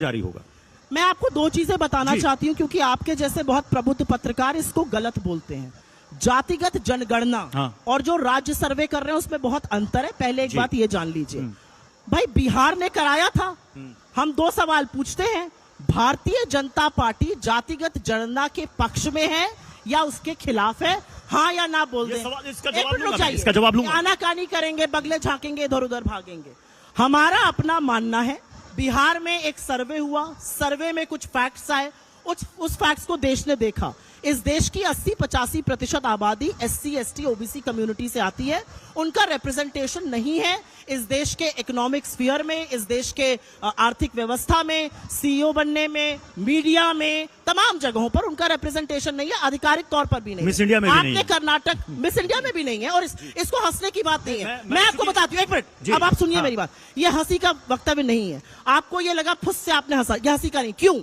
जारी होगा। मैं आपको दो चीजें बताना चाहती हूं क्योंकि आपके जैसे बहुत प्रबुद्ध पत्रकार इसको गलत बोलते हैं। जातिगत जनगणना और जो राज्य सर्वे कर रहे हैं उसमें बहुत अंतर है। पहले एक बात ये जान लीजिए भाई, बिहार ने कराया था। हम दो सवाल पूछते हैं, भारतीय जनता पार्टी जातिगत जनगणना के पक्ष में है या उसके खिलाफ है? हाँ या ना बोल दें। इसका जवाब लूंगा। आनाकानी करेंगे, बगले झांकेंगे, इधर उधर भागेंगे। हमारा अपना मानना है, बिहार में एक सर्वे हुआ, सर्वे में कुछ फैक्ट्स आए, उस फैक्ट्स को देश ने देखा। इस देश की 80-85% आबादी SC, ST, OBC कम्युनिटी से आती है। उनका रिप्रेजेंटेशन नहीं है इस देश के इकोनॉमिक स्फीयर में, इस देश के आर्थिक व्यवस्था में, CEO बनने में, मीडिया में, तमाम जगहों पर उनका रिप्रेजेंटेशन नहीं है, आधिकारिक तौर पर भी नहीं। मिस इंडिया में भी नहीं है। कर्नाटक मिस इंडिया में भी नहीं है और इसको हंसने की बात नहीं है। मैं आपको बताती हूँ, एक मिनट, अब आप सुनिए मेरी बात। ये हंसी का वक्तव्य नहीं है। आपको ये लगा फुस से आपने हंसा, ये हंसी का नहीं। क्यों?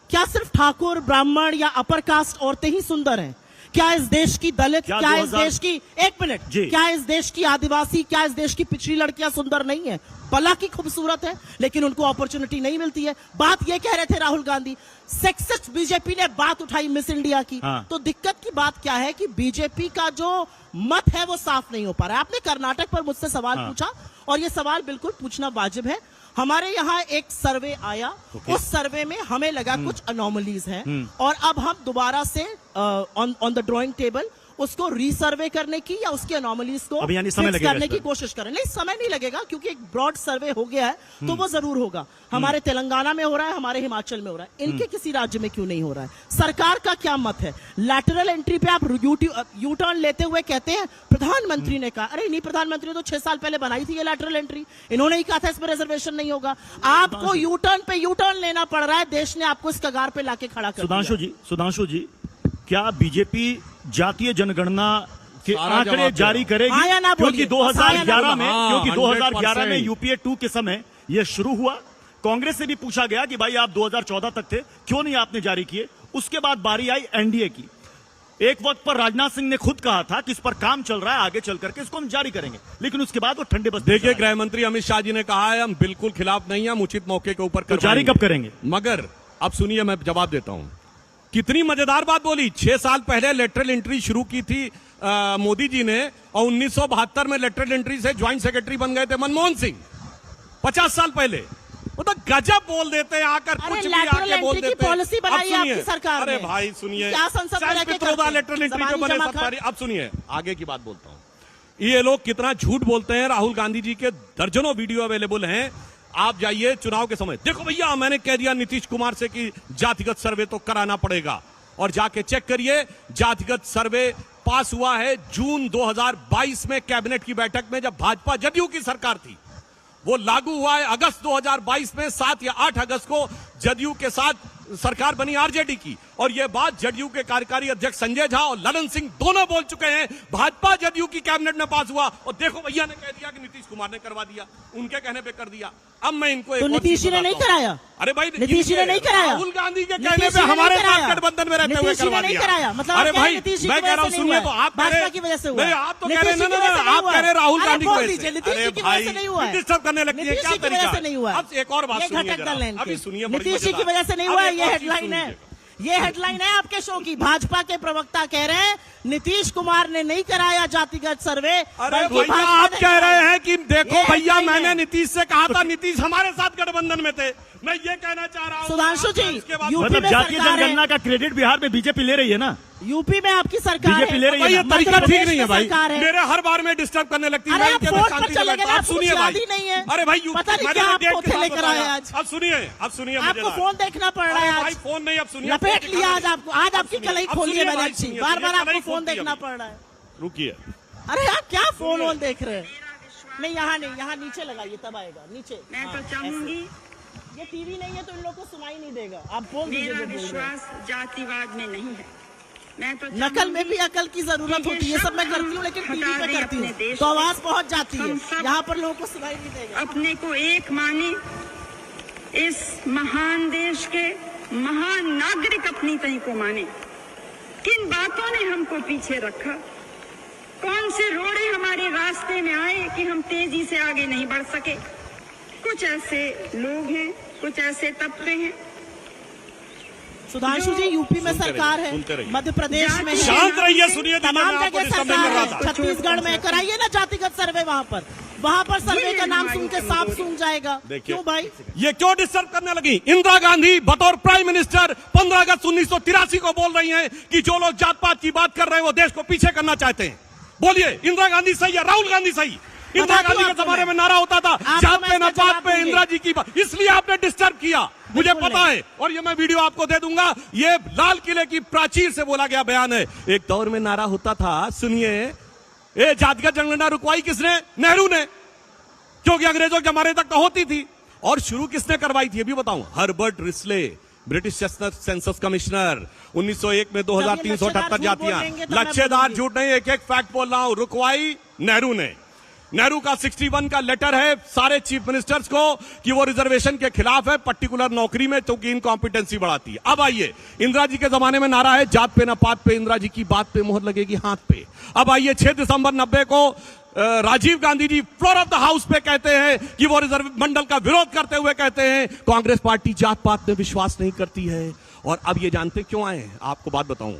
क्या सिर्फ ठाकुर, ब्राह्मण या अपर कास्ट औरतें ही सुंदर हैं? क्या इस देश की दलित, क्या इस देश की, एक मिनट, क्या इस देश की आदिवासी, क्या इस देश की पिछड़ी लड़कियां सुंदर नहीं है? भला की खूबसूरत है, लेकिन उनको अपॉर्चुनिटी नहीं मिलती है। बात ये कह रहे थे राहुल गांधी, सेक्सिस्ट बीजेपी ने बात उठाई मिस इंडिया की। तो दिक्कत की बात क्या है कि बीजेपी का जो मत है वो साफ नहीं हो पा रहा है। आपने कर्नाटक पर मुझसे सवाल पूछा और ये सवाल बिल्कुल पूछना वाजिब है। हमारे यहाँ एक सर्वे आया, उस सर्वे में हमें लगा कुछ अनोमलीज हैं और अब हम दोबारा से ऑन द ड्राइंग टेबल उसको रीसर्वे करने की या उसकी अनोमलीज को फिक्स करने की कोशिश करें। नहीं, समय नहीं लगेगा क्योंकि एक ब्रॉड सर्वे हो गया है, तो वो जरूर होगा। हमारे तेलंगाना में हो रहा है, हमारे हिमाचल में हो रहा है, इनके किसी राज्य में क्यों नहीं हो रहा है? सरकार का क्या मत है? लैटरल एंट्री पे आप यू टर्न लेते हुए कहते हैं प्रधानमंत्री ने कहा। अरे नहीं, प्रधानमंत्री ने तो 6 साल पहले बनाई थी ये लैटरल एंट्री, इन्होंने ही कहा था इसमें रिजर्वेशन नहीं होगा। आपको यू टर्न पे यू टर्न लेना पड़ रहा है, देश ने आपको इस कगार पे लाके खड़ा कर दिया। सुधांशु जी, क्या बीजेपी जातीय जनगणना के आंकड़े जारी करेगी? क्योंकि 2011 में UPA 2 के समय यह शुरू हुआ। कांग्रेस से भी पूछा गया कि भाई आप 2014 तक थे, क्यों नहीं आपने जारी किए? उसके बाद बारी आई NDA की। एक वक्त पर राजनाथ सिंह ने खुद कहा था कि इस पर काम चल रहा है, आगे चल करके इसको हम जारी करेंगे, लेकिन उसके बाद वो ठंडे बस्ते। देखिए, गृह मंत्री अमित शाह जी ने कहा है हम बिल्कुल खिलाफ नहीं है, हम उचित मौके के ऊपर जारी कब करेंगे? मगर अब सुनिए, मैं जवाब देता हूं। कितनी मजेदार बात बोली। 6 साल पहले लेटरल एंट्री शुरू की थी मोदी जी ने और 1972 में लेटरल एंट्री से ज्वाइंट सेक्रेटरी बन गए थे मनमोहन सिंह। 50 साल पहले। वो तो गजब बोल देते हैं आकर, कुछ भी आके बोल देते हैं। पॉलिसी बनाई है आपकी सरकार ने। अरे भाई सुनिए, लेटरल एंट्री पे बने सब। अब सुनिए, आगे की बात बोलता हूं। ये लोग कितना झूठ बोलते हैं। राहुल गांधी जी के दर्जनों वीडियो अवेलेबल हैं। आप जाइए चुनाव के समय, देखो भैया मैंने कह दिया नीतीश कुमार से कि जातिगत सर्वे तो कराना पड़ेगा, और जाके चेक करिए, जातिगत सर्वे पास हुआ है जून 2022 में कैबिनेट की बैठक में, जब भाजपा जदयू की सरकार थी। वो लागू हुआ है अगस्त 2022 में, 7 या 8 अगस्त को जदयू के साथ सरकार बनी RJD की। और ये बात जदयू के कार्यकारी अध्यक्ष संजय झा और ललन सिंह दोनों बोल चुके हैं। भाजपा जदयू की कैबिनेट में पास हुआ और देखो भैया ने कह दिया कि नीतीश कुमार ने करवा दिया, उनके कहने पे कर दिया। अब मैं इनको तो नीतीश जी ने नहीं कराया? अरे भाई नीतीश जी ने नहीं कराया। राहुल गांधी के कहने पे हमारे साथ गठबंधन में रहते हुए करवा दिया। मतलब अरे भाई मैं कह रहा हूँ, सुनिए, तो आप कह रहे हैं, नहीं आप तो कह रहे हैं, आप कह रहे राहुल गांधी को डिस्टर्ब करने लगती है, क्या तरीका नहीं हुआ? अब एक और बात सुनिए, अभी सुनिए, नीतीश जी की वजह से नहीं हुआ, ये हेडलाइन है। ये हेडलाइन है आपके शो की। भाजपा के प्रवक्ता कह रहे हैं नीतीश कुमार ने नहीं कराया जातिगत सर्वे। अरे भैया आप कह रहे हैं कि देखो भैया मैंने नीतीश से कहा था, नीतीश हमारे साथ गठबंधन में थे। मैं ये कहना चाह रहा हूँ सुधांशु जी, मतलब जातीय जनगणना का क्रेडिट बिहार में बीजेपी ले रही है ना? यूपी में आपकी सरकार बीजेपी ले रही है। ये तरीका ठीक नहीं है भाई, मेरे हर बार में डिस्टर्ब करने लगती है। आप सुनिए भाई, अरे भाई लेकर आए आज। अब सुनिए आपको फोन देखना पड़ रहा है आज। फोन नहीं, अब सुनिए, लपेट लिया आज आपको। आज आपकी कलाई खोली है मैंने अच्छी, बार बार आपको फोन देखना पड़ रहा है। रुकिए, अरे आप क्या फोन वोन देख रहे हैं? नहीं, यहाँ नहीं, यहाँ नीचे लगाइए तब आएगा नीचे। मैं तो चाहूंगी, ये टीवी नहीं है तो इन लोगों को सुनाई नहीं देगा। आप बोल दीजिए। मेरा विश्वास जातिवाद में नहीं है। मैं तो नकल में भी अकल की जरूरत होती है, सब मैं करती हूँ, लेकिन टीवी पे करती हूँ तो आवाज पहुंच जाती है, यहाँ पर लोगों को सुनाई नहीं देगा। अपने को एक माने, इस महान देश के महान नागरिक अपनी तय को माने। किन बातों ने हमको पीछे रखा? कौन से रोड़े हमारे रास्ते में आए कि हम तेजी से आगे नहीं बढ़ सके? कुछ ऐसे लोग हैं कुछ ऐसे तबके हैं सुधांशु जी, यूपी में सरकार है, सुनते रहिए। मध्य प्रदेश में है, शांत रहिए, सुनिए, तमाम मैं आपको जगह डिस्टर्ब नहीं सरकार कर रहा है, था। छत्तीसगढ़ में कराइए ना जातिगत सर्वे, वहां पर सर्वे का नाम सुन के सांप सूंघ जाएगा। देखिए, क्यों भाई? ये क्यों डिस्टर्ब करने लगी? इंदिरा गांधी बतौर प्राइम मिनिस्टर 15 अगस्त 1983 को बोल रही हैं कि जो लोग जात पात की बात कर रहे हैं वो देश को पीछे करना चाहते हैं। बोलिए, इंदिरा गांधी सही है, राहुल गांधी सही? इंदिरा गांधी के जमाने में नारा होता था जात पे न पात पे, इंदिरा जी की बात, इसलिए आपने डिस्टर्ब किया, मुझे पता है, और ये मैं वीडियो आपको दे दूंगा। ये लाल किले की प्राचीर से बोला गया बयान है। एक दौर में नारा होता था, सुनिए, ये जातिगत जनगणना रुकवाई किसने? नेहरू ने, क्योंकि अंग्रेजों के जमाने तक तो होती थी। और शुरू किसने करवाई थी? अभी बताऊं, Herbert Risley, British census commissioner, 1901 में 2378 जातियां। लक्ष्यदार झूठ नहीं, एक एक फैक्ट बोल रहा हूं। रुकवाई नेहरू ने। नेहरू का 61 का लेटर है सारे चीफ मिनिस्टर्स को कि वो रिजर्वेशन के खिलाफ है, पर्टिकुलर नौकरी में, क्योंकि इनकॉम्पिटेंसी बढ़ाती है। अब आइए, इंदिरा जी के जमाने में नारा है जात पे न पात पे, इंदिरा जी की बात पे मोहर लगेगी हाथ पे। अब आइए, 6 दिसंबर 90 को Rajiv Gandhi ji floor of the house पे कहते हैं कि वो रिजर्व मंडल का विरोध करते हुए कहते हैं कांग्रेस पार्टी जात पात में विश्वास नहीं करती है। और अब ये जानते क्यों आए हैं? आपको बात बताऊं,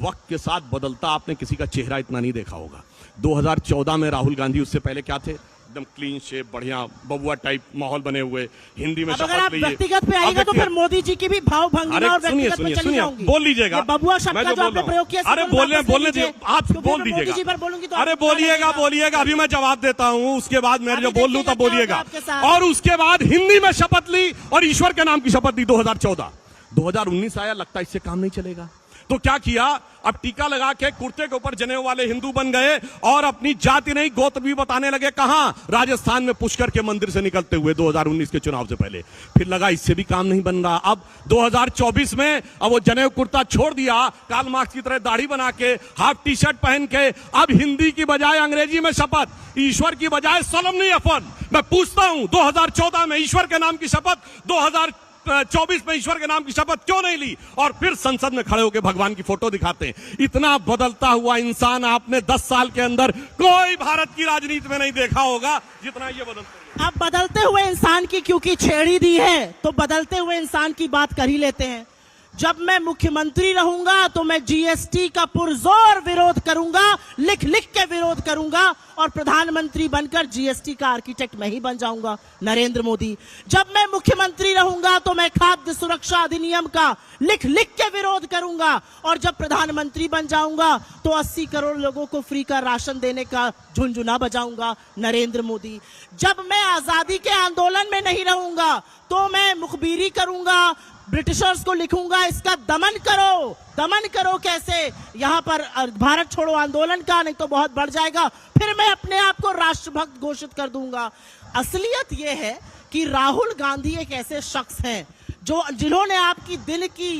वक्त के साथ बदलता आपने किसी का चेहरा इतना नहीं देखा होगा। 2014 में राहुल गांधी, उससे पहले क्या थे? एकदम क्लीन शेप, बढ़िया बबुआ टाइप माहौल बने हुए, हिंदी में अब अगर शपथ आप लीजिए। व्यक्तिगत पे आएगा तो फिर मोदी जी की भी भाव भंगिमा और सुनिए व्यक्तिगत पे चली जाऊंगी। बोल लीजिएगा, ये बबुआ शब्द मैं का जो आपने प्रयोग किया, अरे इसको बोलने वापस ले बोलने लीजिए। दीजिए, आप क्योंकि बोल मैं मोदी दीजिएगा। जी पर बोलूंगी तो अरे आपको बोलिएगा लगेगा। बोलिएगा, अभी मैं जवाब देता हूं, उसके बाद मेरे अभी जो बोल लूं देखिएगा तब बोलिएगा। क्या होगा आपके साथ। और उसके बाद हिंदी में शपथ ली और ईश्वर के नाम की शपथ ली 2014। 2019 आया, लगता है इससे काम नहीं चलेगा, तो क्या किया? अब टीका लगा के कुर्ते के ऊपर जनेऊ वाले हिंदू बन गए और अपनी जाति नहीं गोत्र भी बताने लगे। कहां? राजस्थान में पुष्कर के मंदिर से निकलते हुए 2019 के चुनाव से पहले। फिर लगा इससे भी काम नहीं बन रहा। अब 2024 में अब वो जनेऊ कुर्ता छोड़ दिया, कार्ल मार्क्स की तरह दाढ़ी बना के, हाफ टी शर्ट पहन के, अब हिंदी की बजाय अंग्रेजी में शपथ, ईश्वर की बजाय सोलमनी अफर्म। मैं पूछता हूं, 2014 में ईश्वर के नाम की शपथ, 2024 में ईश्वर के नाम की शपथ क्यों नहीं ली? और फिर संसद में खड़े होकर भगवान की फोटो दिखाते हैं। इतना बदलता हुआ इंसान आपने 10 साल के अंदर कोई भारत की राजनीति में नहीं देखा होगा जितना ये बदलता है। अब बदलते हुए इंसान की क्योंकि छेड़ी दी है तो बदलते हुए इंसान की बात कर ही लेते हैं। जब मैं मुख्यमंत्री रहूंगा तो मैं जीएसटी का पुरजोर विरोध करूंगा, लिख लिख के विरोध करूंगा, और प्रधानमंत्री बनकर जीएसटी का आर्किटेक्ट मैं ही बन जाऊंगा, नरेंद्र मोदी। जब मैं मुख्यमंत्री रहूंगा तो मैं खाद्य सुरक्षा अधिनियम का लिख लिख के विरोध करूंगा, और जब प्रधानमंत्री बन जाऊंगा तो 80 करोड़ लोगों को फ्री का राशन देने का झुनझुना बजाऊंगा, नरेंद्र मोदी। जब मैं आजादी के आंदोलन में नहीं रहूंगा तो मैं मुखबिरी करूंगा, ब्रिटिशर्स को लिखूंगा इसका दमन करो। दमन करो कैसे? यहां पर भारत छोड़ो आंदोलन का, नहीं तो बहुत बढ़ जाएगा, फिर मैं अपने आप को राष्ट्रभक्त घोषित कर दूंगा। असलियत यह है कि राहुल गांधी एक ऐसे शख्स हैं जिन्होंने आपकी दिन की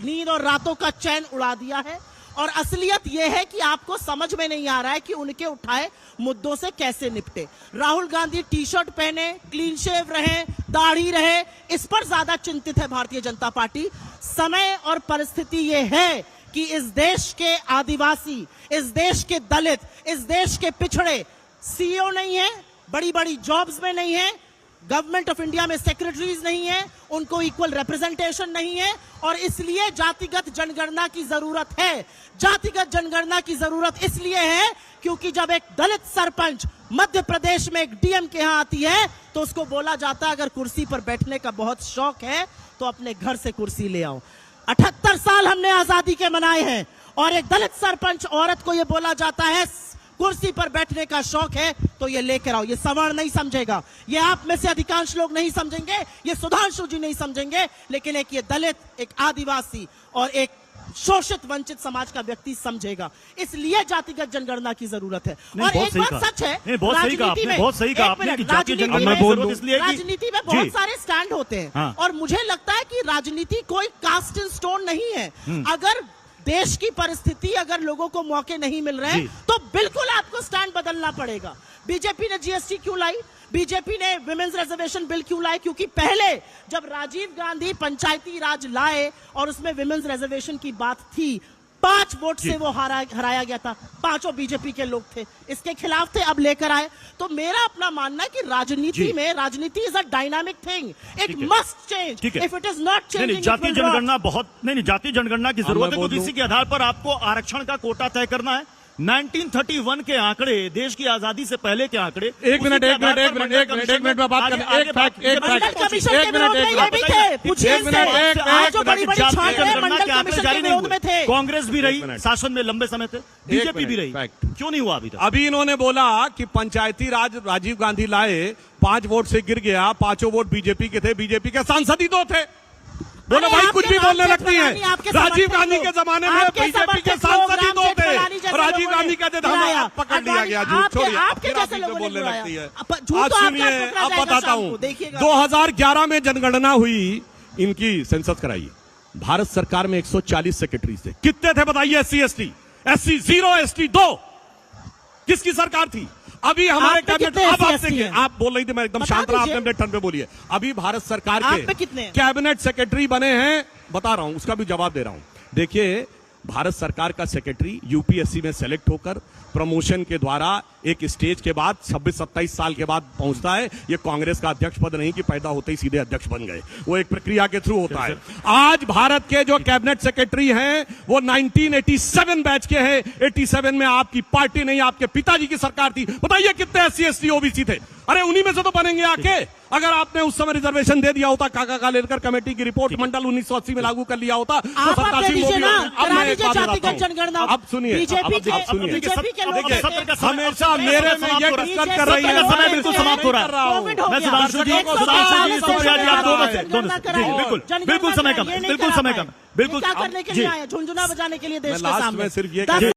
नींद और रातों का चैन उड़ा दिया है, और असलियत यह है कि आपको समझ में नहीं आ रहा है कि उनके उठाए मुद्दों से कैसे निपटे। राहुल गांधी टी शर्ट पहने, क्लीन शेव रहे, दाढ़ी रहे, इस पर ज्यादा चिंतित है भारतीय जनता पार्टी। समय और परिस्थिति यह है कि इस देश के आदिवासी, इस देश के दलित, इस देश के पिछड़े सीईओ नहीं है, बड़ी बड़ी जॉब्स में नहीं है, गवर्नमेंट ऑफ इंडिया में सेक्रेटरीज नहीं है, उनको इक्वल रिप्रेजेंटेशन नहीं है, और इसलिए जातिगत जनगणना की जरूरत है। जातिगत जनगणना की जरूरत इसलिए है क्योंकि जब एक दलित सरपंच मध्य प्रदेश में एक डीएम के यहां आती है तो उसको बोला जाता है अगर कुर्सी पर बैठने का बहुत शौक है तो अपने घर से कुर्सी ले आओ। 78 साल हमने आजादी के मनाए हैं, और एक दलित सरपंच औरत को यह बोला जाता है कुर्सी पर बैठने का शौक है तो ये लेकर आओ। ये सवर्ण नहीं समझेगा, ये आप में से अधिकांश लोग नहीं समझेंगे, ये सुधांशु जी नहीं समझेंगे, लेकिन एक ये दलित, एक आदिवासी और एक शोषित वंचित समाज का व्यक्ति समझेगा। इसलिए जातिगत जनगणना की जरूरत है। और एक बात सच है, बहुत सही कहा आपने, बहुत सही कहा आपने कि जातिगत जनगणना की जरूरत इसलिए है कि राजनीति में बहुत सारे स्टैंड होते हैं। हाँ। और मुझे लगता है कि राजनीति कोई कास्ट इन स्टोन नहीं है। अगर देश की परिस्थिति, अगर लोगों को मौके नहीं मिल रहे तो बिल्कुल आपको स्टैंड बदलना पड़ेगा। बीजेपी ने जीएसटी क्यों लाई? बीजेपी ने विमेंस रिजर्वेशन बिल क्यों लाए? क्योंकि पहले जब राजीव गांधी पंचायती राज लाए और उसमें विमेंस रिजर्वेशन की बात थी, 5 वोट से वो हराया गया था, 5 बीजेपी के लोग थे, इसके खिलाफ थे, अब लेकर आए। तो मेरा अपना मानना है कि राजनीति में, राजनीति is a dynamic thing, it must change, ठीक है। If it is not changing, जातीय जनगणना बहुत नहीं, जातीय जनगणना की जरूरत है, बोल तो दूं। इसी के आधार पर आपको आरक्षण का कोटा तय करना है। 1931 के आंकड़े, देश की आजादी से पहले के आंकड़े, एक मिनट में बात करने, एक फैक्ट, मंडल कमीशन के विरोध में ये भी थे, पूछिए इससे। आज जो बड़ी बड़ी छाट है, मंडल कमीशन के विरोध में थे। कांग्रेस भी रही शासन में लंबे समय से, बीजेपी भी रही, क्यों नहीं हुआ अभी तक? अभी इन्होंने बोला कि पंचायती राज राजीव गांधी लाए, 5 वोट से गिर गया, 5 वोट बीजेपी के थे, बीजेपी के सांसद ही 2 थे। बोलो भाई, कुछ भी बोलने लगती है। राजीव गांधी के जमाने में बीजेपी के सांसद ही 2 थे, राजीव गांधी का हम पकड़ लिया गया झूठ। छोड़िए, आपके जैसे लोगों ने बोलने लगती है। झूठ आज तो सुनिए, आपका अब बताता हूँ। देखिएगा 2011 में जनगणना हुई, इनकी सेंसस कराई। भारत सरकार में 140 सेक्रेटरी थे, कितने थे बताइए? SC ST, SC 0, ST 2। किसकी सरकार थी? अभी हमारे कैबिनेट, अब आप देंगे, आप बोल रही थी, मैं एकदम शांत रहा, आपने अपने टर्न पे बोलिए। अभी भारत सरकार के कैबिनेट सेक्रेटरी बने हैं, बता रहा हूं, उसका भी जवाब दे रहा हूं। देखिए, भारत सरकार का सेक्रेटरी यूपीएससी में सेलेक्ट होकर प्रमोशन के द्वारा एक स्टेज के बाद 26-27 साल के बाद पहुंचता है। ये कांग्रेस का अध्यक्ष पद नहीं कि पैदा होते ही सीधे अध्यक्ष बन गए, वो एक प्रक्रिया के थ्रू होता है। आज भारत के जो कैबिनेट सेक्रेटरी हैं वो 1987 बैच के हैं। 87 में आपकी पार्टी नहीं, आपके पिताजी की सरकार थी। बताइए कितने SC ST OBC थे? अरे उन्हीं में से तो बनेंगे आके। अगर आपने उस समय रिजर्वेशन दे दिया होता, काका का लेकर कमेटी की रिपोर्ट मंडल 1980 में लागू कर लिया होता, तो 87 अब सुनिए, हमेशा मेरे में ये डिस्कस कर रही है, समय बिल्कुल समाप्त हो रहा है। मैं सुधांशु जी, सुप्रिया जी, आप दोनों से बिल्कुल समय कम, बिल्कुल समय कम, बिल्कुल क्या करने के लिए आए? झुंझुना बजाने के लिए देश के लास्ट सामने में सिर्फ ये